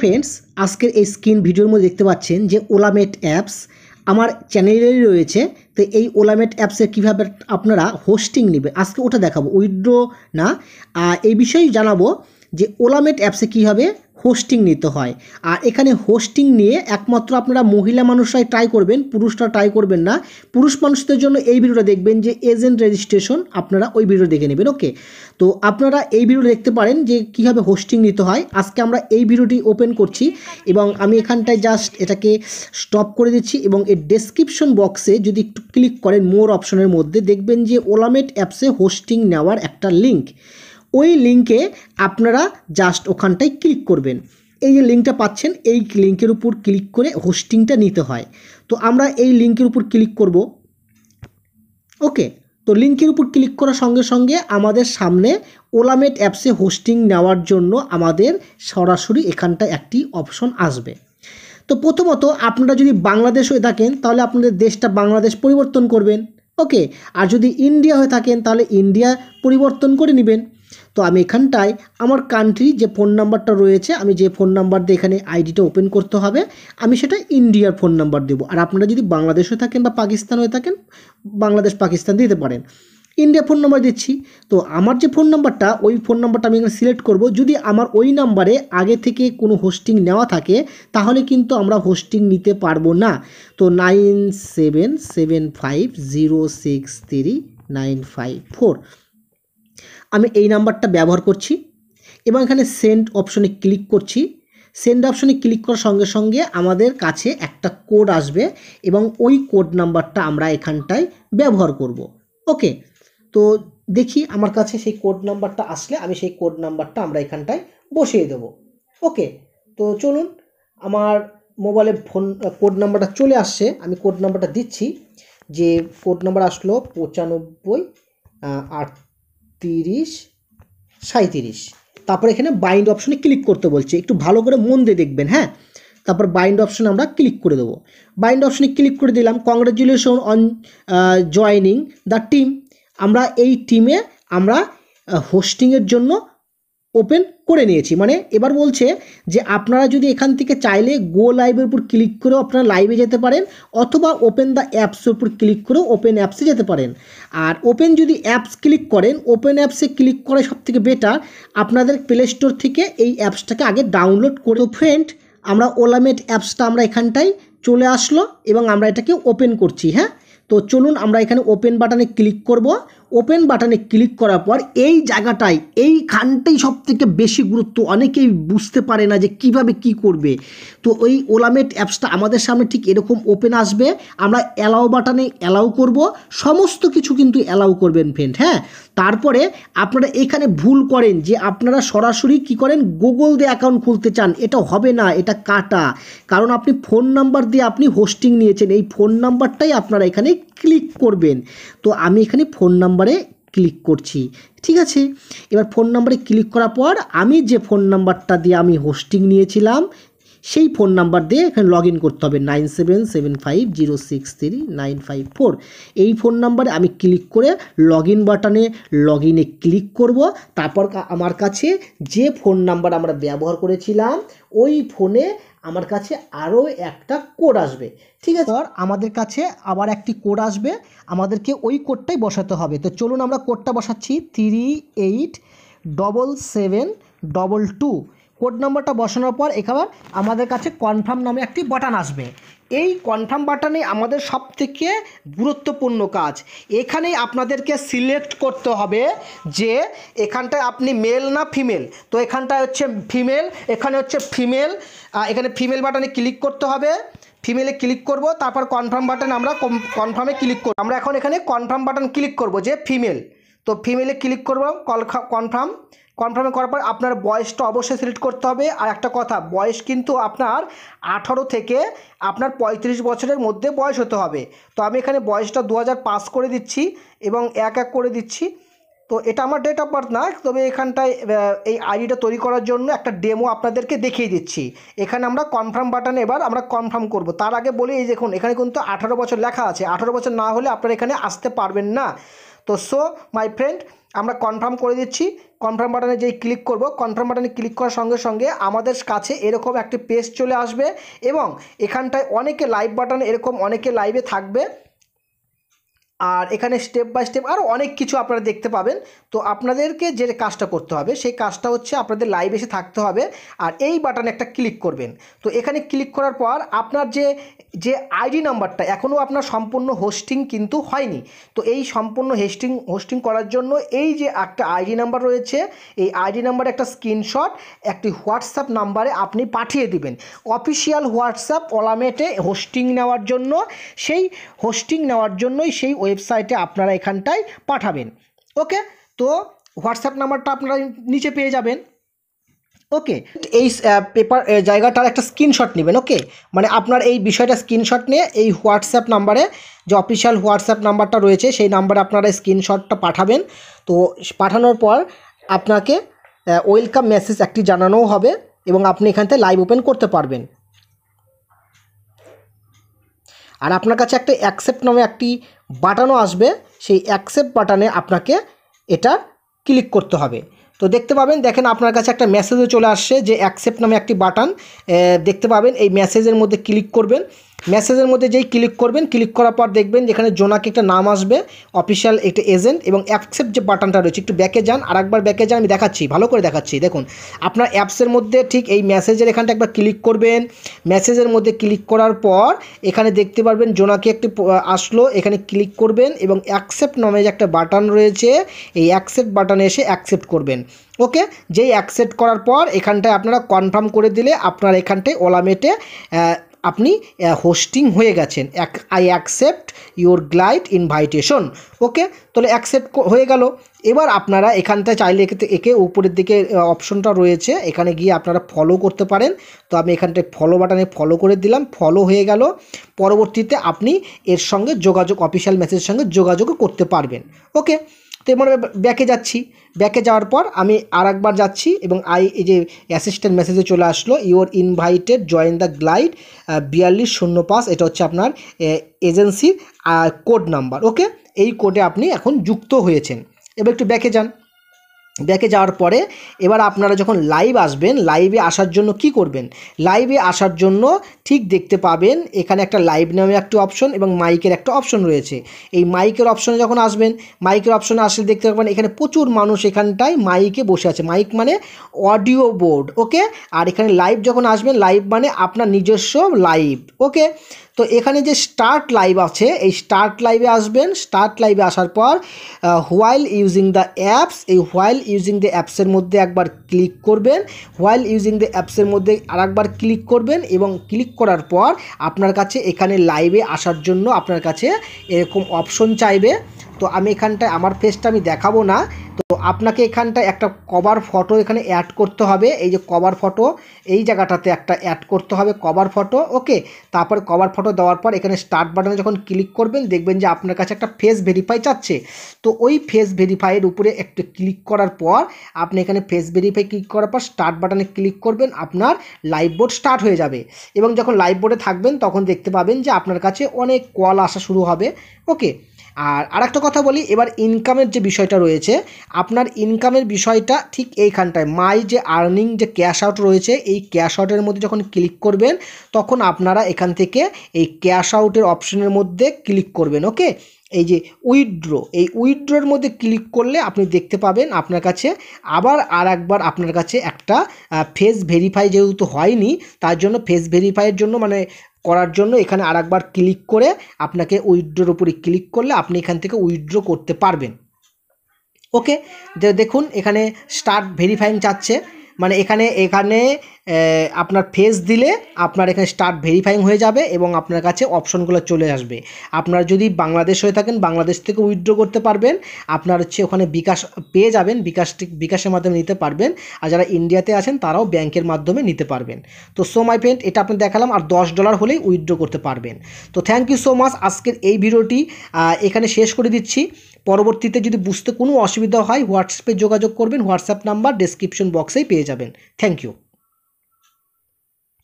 Friends, আজকের এই screen ভিডিওর মধ্যে দেখতে পাচ্ছেন যে ওলামেট অ্যাপস আমার চ্যানেলেই রয়েছে। তো এই ওলামেট অ্যাপসে কীভাবে আপনারা হোস্টিং নেবে আজকে ওটা দেখাবো, উইথড্র না। এই বিষয়ে জানাবো যে ওলামেট অ্যাপসে কীভাবে হোস্টিং নিতে হয়। আর এখানে হোস্টিং নিয়ে একমাত্র আপনারা মহিলা মানুষরাই ট্রাই করবেন, পুরুষরা ট্রাই করবেন না। পুরুষ মানুষদের জন্য এই ভিডিওটা দেখবেন যে এজেন্ট রেজিস্ট্রেশন, আপনারা ওই ভিডিও দেখে নেবেন। ওকে, তো আপনারা এই ভিডিও দেখতে পারেন যে কীভাবে হোস্টিং নিতে হয়। আজকে আমরা এই ভিডিওটি ওপেন করছি এবং আমি এখানটায় জাস্ট এটাকে স্টপ করে দিচ্ছি এবং এর ডেসক্রিপশন বক্সে যদি একটু ক্লিক করেন মোর অপশনের মধ্যে দেখবেন যে ওলামেট অ্যাপসে হোস্টিং নেওয়ার একটা লিঙ্ক। ওই লিঙ্কে আপনারা জাস্ট ওখানটায় ক্লিক করবেন। এই যে লিঙ্কটা পাচ্ছেন, এই লিঙ্কের উপর ক্লিক করে হোস্টিংটা নিতে হয়। তো আমরা এই লিঙ্কের উপর ক্লিক করব। ওকে, তো লিঙ্কের উপর ক্লিক করার সঙ্গে সঙ্গে আমাদের সামনে ওলামেট অ্যাপসে হোস্টিং নেওয়ার জন্য আমাদের সরাসরি এখানটায় একটি অপশন আসবে। তো প্রথমত আপনারা যদি বাংলাদেশ হয়ে থাকেন তাহলে আপনাদের দেশটা বাংলাদেশ পরিবর্তন করবেন। ওকে, আর যদি ইন্ডিয়া হয়ে থাকেন তাহলে ইন্ডিয়া পরিবর্তন করে নেবেন। তো আমি এখানটায় আমার কান্ট্রি যে ফোন নাম্বারটা রয়েছে, আমি যে ফোন নাম্বার দিয়ে এখানে আইডিটা ওপেন করতে হবে, আমি সেটা ইন্ডিয়ার ফোন নাম্বার দেবো। আর আপনারা যদি বাংলাদেশ হয়ে থাকেন বা পাকিস্তান হয়ে থাকেন, বাংলাদেশ পাকিস্তান দিতে পারেন। ইন্ডিয়া ফোন নাম্বার দিচ্ছি। তো আমার যে ফোন নাম্বারটা, ওই ফোন নাম্বারটা আমি এখানে সিলেক্ট করব। যদি আমার ওই নাম্বারে আগে থেকে কোনো হোস্টিং নেওয়া থাকে তাহলে কিন্তু আমরা হোস্টিং নিতে পারবো না। তো 9775063954 আমি এই নাম্বারটা ব্যবহার করছি এবং এখানে সেন্ড অপশনে ক্লিক করছি। সেন্ড অপশনে ক্লিক করার সঙ্গে সঙ্গে আমাদের কাছে একটা কোড আসবে এবং ওই কোড নাম্বারটা আমরা এখানটায় ব্যবহার করব। ওকে, তো দেখি আমার কাছে সেই কোড নাম্বারটা আসলে আমি সেই কোড নাম্বারটা আমরা এখানটায় বসিয়ে দেব। ওকে, তো চলুন, আমার মোবাইলে ফোন কোড নাম্বারটা চলে আসছে। আমি কোড নাম্বারটা দিচ্ছি। যে কোড নাম্বার আসলো 953837। তারপর এখানে বাইন্ড অপশনে ক্লিক করতে বলছে, একটু ভালো করে মন দিয়ে দেখবেন। হ্যাঁ, তারপর বাইন্ড অপশনে আমরা ক্লিক করে দেবো। বাইন্ড অপশনে ক্লিক করে দিলাম। Congratulation on joining the team. আমরা এই টিমে আমরা হোস্টিংয়ের জন্য ওপেন করে নিয়েছি। মানে এবার বলছে যে আপনারা যদি এখান থেকে চাইলে গো লাইভের উপর ক্লিক করেও আপনারা লাইভে যেতে পারেন, অথবা ওপেন দ্য অ্যাপসের উপর ক্লিক করেও ওপেন অ্যাপসে যেতে পারেন। আর ওপেন যদি অ্যাপস ক্লিক করেন, ওপেন অ্যাপসে ক্লিক করে সবথেকে বেটার আপনাদের প্লে স্টোর থেকে এই অ্যাপসটাকে আগে ডাউনলোড করে। ফ্রেন্ড, আমরা ওলামেট অ্যাপসটা আমরা এখানটায় চলে আসলো এবং আমরা এটাকে ওপেন করছি। হ্যাঁ, তো চলুন আমরা এখানে ওপেন বাটনে ক্লিক করব। ওপেন বাটনে ক্লিক করার পর এই জায়গাটায়, এইখানটাই সবথেকে বেশি গুরুত্ব। অনেকেই বুঝতে পারে না যে কিভাবে কি করবে। তো ওই ওলামেট অ্যাপসটা আমাদের সামনে ঠিক এরকম ওপেন আসবে। আমরা অ্যালাউ বাটনে অ্যালাউ করব, সমস্ত কিছু কিন্তু অ্যালাউ করবেন ফ্রেন্ড। হ্যাঁ, তারপরে আপনারা এখানে ভুল করেন যে আপনারা সরাসরি কি করেন, গুগল দিয়ে অ্যাকাউন্ট খুলতে চান। এটা হবে না, এটা কাটা। কারণ আপনি ফোন নাম্বার দিয়ে আপনি হোস্টিং নিয়েছেন, এই ফোন নাম্বারটাই আপনারা এখানে ক্লিক করবেন। তো আমি এখানে ফোন নাম্বারে ক্লিক করছি। ঠিক আছে, এবার ফোন নাম্বারে ক্লিক করার পর আমি যে ফোন নাম্বারটা দিয়ে আমি হোস্টিং নিয়েছিলাম সেই ফোন নাম্বার দিয়ে এখানে লগ ইন করতে হবে। 9775063954 এই ফোন নাম্বারে আমি ক্লিক করে লগ ইন বাটনে লগ ইনে ক্লিক করব। তারপর আমার কাছে যে ফোন নাম্বার আমরা ব্যবহার করেছিলাম ওই ফোনে আমার কাছে আরও একটা কোড আসবে। ঠিক আছে, আমাদের কাছে আবার একটি কোড আসবে, আমাদেরকে ওই কোডটাই বসাতে হবে। তো চলুন আমরা কোডটা বসাচ্ছি 387722। কোড নাম্বারটা বসানোর পর এখানে আমাদের কাছে কনফার্ম নামে একটি বাটন আসবে। এই কনফার্ম বাটনে আমাদের সবথেকে গুরুত্বপূর্ণ কাজ, এখানে আপনাদেরকে সিলেক্ট করতে হবে যে এখানটায় আপনি মেল না ফিমেল। তো এখানটায় হচ্ছে ফিমেল, এখানে হচ্ছে ফিমেল। এখানে ফিমেল বাটনে ক্লিক করতে হবে। ফিমেলে ক্লিক করব, তারপর কনফার্ম বাটন আমরা কনফার্মে ক্লিক করব। আমরা এখন এখানে কনফার্ম বাটন ক্লিক করব যে ফিমেল। তো ফিমেলে ক্লিক করব, কনফার্মে করার পর আপনার বয়সটা অবশ্যই সিলেক্ট করতে হবে। আর একটা কথা, বয়স কিন্তু আপনার 18 থেকে আপনার 35 বছরের মধ্যে বয়স হতে হবে। তো আমি এখানে বয়সটা 2005 করে দিচ্ছি এবং 11 করে দিচ্ছি। তো এটা আমার ডেট অফ বার্থ না, তবে এখানটায় এই আইডিটা তৈরি করার জন্য একটা ডেমো আপনাদেরকে দেখিয়ে দিচ্ছি। এখানে আমরা কনফার্ম বাটনে এবার আমরা কনফার্ম করব। তার আগে বলি, এই দেখুন এখানে কিন্তু 18 বছর লেখা আছে। 18 বছর না হলে আপনারা এখানে আসতে পারবেন না। তো সো মাই ফ্রেন্ড, আমরা কনফার্ম করে দিচ্ছি। কনফার্ম বাটনে যেই ক্লিক করব, কনফার্ম বাটনে ক্লিক করার সঙ্গে সঙ্গে আমাদের কাছে এরকম একটা পেজ চলে আসবে এবং এখানটায় অনেকে লাইভ বাটন, এরকম অনেকে লাইভে থাকবে আর এখানে স্টেপ বাই স্টেপ আরও অনেক কিছু আপনারা দেখতে পাবেন। তো আপনাদেরকে যে কাজটা করতে হবে সেই কাজটা হচ্ছে আপনাদের লাইভ এসে থাকতে হবে আর এই বাটনে একটা ক্লিক করবেন। তো এখানে ক্লিক করার পর আপনার যে যে আইডি নাম্বারটা এখনও আপনার সম্পূর্ণ হোস্টিং কিন্তু হয়নি, তো এই সম্পূর্ণ হোস্টিং করার জন্য এই যে একটা আইডি নাম্বার রয়েছে, এই আইডি নাম্বারে একটা স্ক্রিনশট একটি হোয়াটসঅ্যাপ নাম্বারে আপনি পাঠিয়ে দিবেন। অফিসিয়াল হোয়াটসঅ্যাপ ওলামেটে হোস্টিং নেওয়ার জন্য, সেই হোস্টিং নেওয়ার জন্যই সেই ওয়েবসাইটে আপনারা এখানটায় পাঠাবেন। ওকে, তো হোয়াটসঅ্যাপ নাম্বারটা আপনারা নিচে পেয়ে যাবেন। ওকে, এই পেপার জায়গাটার একটা স্ক্রিনশট নেবেন। ওকে, মানে আপনার এই বিষয়টা স্ক্রিনশট নিয়ে এই হোয়াটসঅ্যাপ নাম্বারে, যে অফিসিয়াল হোয়াটসঅ্যাপ নাম্বারটা রয়েছে সেই নাম্বারে আপনারা স্ক্রিনশটটা পাঠাবেন। তো পাঠানোর পর আপনাকে ওয়েলকাম মেসেজ একটি জানানোও হবে এবং আপনি এখান থেকে লাইভ ওপেন করতে পারবেন। আর আপনার কাছে একটা অ্যাকসেপ্ট নামে একটি বাটনও আসবে, সেই অ্যাকসেপ্ট বাটনে আপনাকে এটা ক্লিক করতে হবে। তো দেখতে পাবেন, দেখেন আপনার কাছে একটা মেসেজও চলে আসছে যে অ্যাকসেপ্ট নামে একটি বাটন দেখতে পাবেন। এই মেসেজের মধ্যে ক্লিক করবেন। মেসেজের মধ্যে যেই ক্লিক করবেন, ক্লিক করার পর দেখবেন যেখানে জোনাকি একটা নাম আসবে, অফিসিয়াল একটা এজেন্ট এবং অ্যাকসেপ্ট যে বাটনটা রয়েছে, একটু ব্যাকে যান, আরেকবার ব্যাকে যান, আমি দেখাচ্ছি, ভালো করে দেখাচ্ছি। দেখুন আপনার অ্যাপসের মধ্যে ঠিক এই মেসেজের এখানটা একবার ক্লিক করবেন। মেসেজের মধ্যে ক্লিক করার পর এখানে দেখতে পারবেন জোনাকি একটি আসলো, এখানে ক্লিক করবেন এবং অ্যাকসেপ্ট নামে যে একটা বাটন রয়েছে এই অ্যাকসেপ্ট বাটনে এসে অ্যাকসেপ্ট করবেন। ওকে, যেই অ্যাকসেপ্ট করার পর এখানটায় আপনারা কনফার্ম করে দিলে আপনার এখানটায় ওলামেটে আপনি হোস্টিং হয়ে গেছেন। I accept your glide invitation. Okay, তাহলে অ্যাকসেপ্ট হয়ে গেল। এবার আপনারা এখানটায় চাইলে একে উপরের দিকে অপশনটা রয়েছে, এখানে গিয়ে আপনারা ফলো করতে পারেন। তো আমি এখানটায় ফলো বাটনে ফলো করে দিলাম, ফলো হয়ে গেল। পরবর্তীতে আপনি এর সঙ্গে যোগাযোগ, অফিসিয়াল মেসেজের সঙ্গে যোগাযোগও করতে পারবেন। ওকে, তো এবার ব্যাকে যাচ্ছি। ব্যাকে যাওয়ার পর আমি আরেকবার যাচ্ছি এবং এই যে অ্যাসিস্ট্যান্ট মেসেজে চলে আসলো, you're invited join the glide 4205, এটা হচ্ছে আপনার এজেন্সির কোড নাম্বার। ওকে, এই কোডে আপনি এখন যুক্ত হয়েছেন। এবার একটু ব্যাকে যান। ব্যাকে যাওয়ার পরে এবার আপনারা যখন লাইভ আসবেন, লাইভে আসার জন্য কি করবেন, লাইভে আসার জন্য ঠিক দেখতে পাবেন এখানে একটা লাইভ নামে একটা অপশন এবং মাইকের একটা অপশন রয়েছে। এই মাইকের অপশনে যখন আসবেন, মাইকের অপশনে আসলে দেখতে পাবেন এখানে প্রচুর মানুষ এখানটায় মাইকে বসে আছে। মাইক মানে অডিও বোর্ড। ওকে, আর এখানে লাইভ যখন আসবেন, লাইভ মানে আপনার নিজস্ব লাইভ। ওকে, তো এখানে যে স্টার্ট লাইভ আছে, এই স্টার্ট লাইভে আসবেন। স্টার্ট লাইভে আসার পর হোয়াইল ইউজিং দ্য অ্যাপস, এই হোয়াইল ইউজিং দ্য অ্যাপসের মধ্যে একবার ক্লিক করবেন। হোয়াইল ইউজিং দ্য অ্যাপসের মধ্যে আরেকবার ক্লিক করবেন এবং ক্লিক করার পর আপনার কাছে এখানে লাইভে আসার জন্য আপনার কাছে এরকম অপশন চাইবে। তো আমি এখানটায় আমার ফেসটা আমি দেখাবো না, তো আপনাকে এখানটায় একটা কভার ফটো এখানে অ্যাড করতে হবে। এই যে কভার ফটো, এই জায়গাটাতে একটা অ্যাড করতে হবে কভার ফটো। ওকে, তারপর কভার ফটো দেওয়ার পর এখানে স্টার্ট বাটনে যখন ক্লিক করবেন দেখবেন যে আপনার কাছে একটা ফেস ভেরিফাই চাচ্ছে। তো ওই ফেস ভেরিফাইয়ের উপরে একটু ক্লিক করার পর আপনি এখানে ফেস ভেরিফাই ক্লিক করার পর স্টার্ট বাটনে ক্লিক করবেন, আপনার লাইভ বোর্ড স্টার্ট হয়ে যাবে এবং যখন লাইভ বোর্ডে থাকবেন তখন দেখতে পাবেন যে আপনার কাছে অনেক কল আসা শুরু হবে। ওকে, আর আরেকটা কথা বলি, এবার ইনকামের যে বিষয়টা রয়েছে, আপনার ইনকামের বিষয়টা ঠিক এইখানটায় মাই যে আর্নিং যে ক্যাশ আউট রয়েছে, এই ক্যাশ আউটের মধ্যে যখন ক্লিক করবেন তখন আপনারা এখান থেকে এই ক্যাশ আউটের অপশনের মধ্যে ক্লিক করবেন। ওকে, এই যে উইথড্র, এই উইথড্রোর মধ্যে ক্লিক করলে আপনি দেখতে পাবেন আপনার কাছে আবার আর একবার আপনার কাছে একটা ফেস ভেরিফাই যেহেতু হয়নি, তার জন্য ফেস ভেরিফাইয়ের জন্য মানে করার জন্য এখানে আরেকবার ক্লিক করে আপনাকে উইথড্রোর উপরে ক্লিক করলে আপনি এখান থেকে উইথড্র করতে পারবেন। ওকে, দেখুন এখানে স্টার্ট ভেরিফাইং চাচ্ছে, মানে এখানে আপনার ফেস দিলে আপনার এখানে স্টার্ট ভেরিফাইং হয়ে যাবে এবং আপনার কাছে অপশনগুলো চলে আসবে। আপনারা যদি বাংলাদেশ হয়ে থাকেন বাংলাদেশ থেকে উইথড্র করতে পারবেন, আপনার হচ্ছে ওখানে বিকাশ পেয়ে যাবেন, বিকাশের মাধ্যমে নিতে পারবেন। আর যারা ইন্ডিয়াতে আছেন তারাও ব্যাংকের মাধ্যমে নিতে পারবেন। তো সো মাই ফ্রেন্ড, এটা আপনি দেখালাম, আর $10 হলেই উইথড্র করতে পারবেন। তো থ্যাংক ইউ সো মাচ। আজকের এই ভিডিওটি এখানে শেষ করে দিচ্ছি। পরবর্তীতে যদি বুঝতে কোনো অসুবিধা হয় হোয়াটসঅ্যাপে যোগাযোগ করবেন, হোয়াটসঅ্যাপ নাম্বার ডেসক্রিপশন বক্সেই পেয়ে যাবেন। Thank you.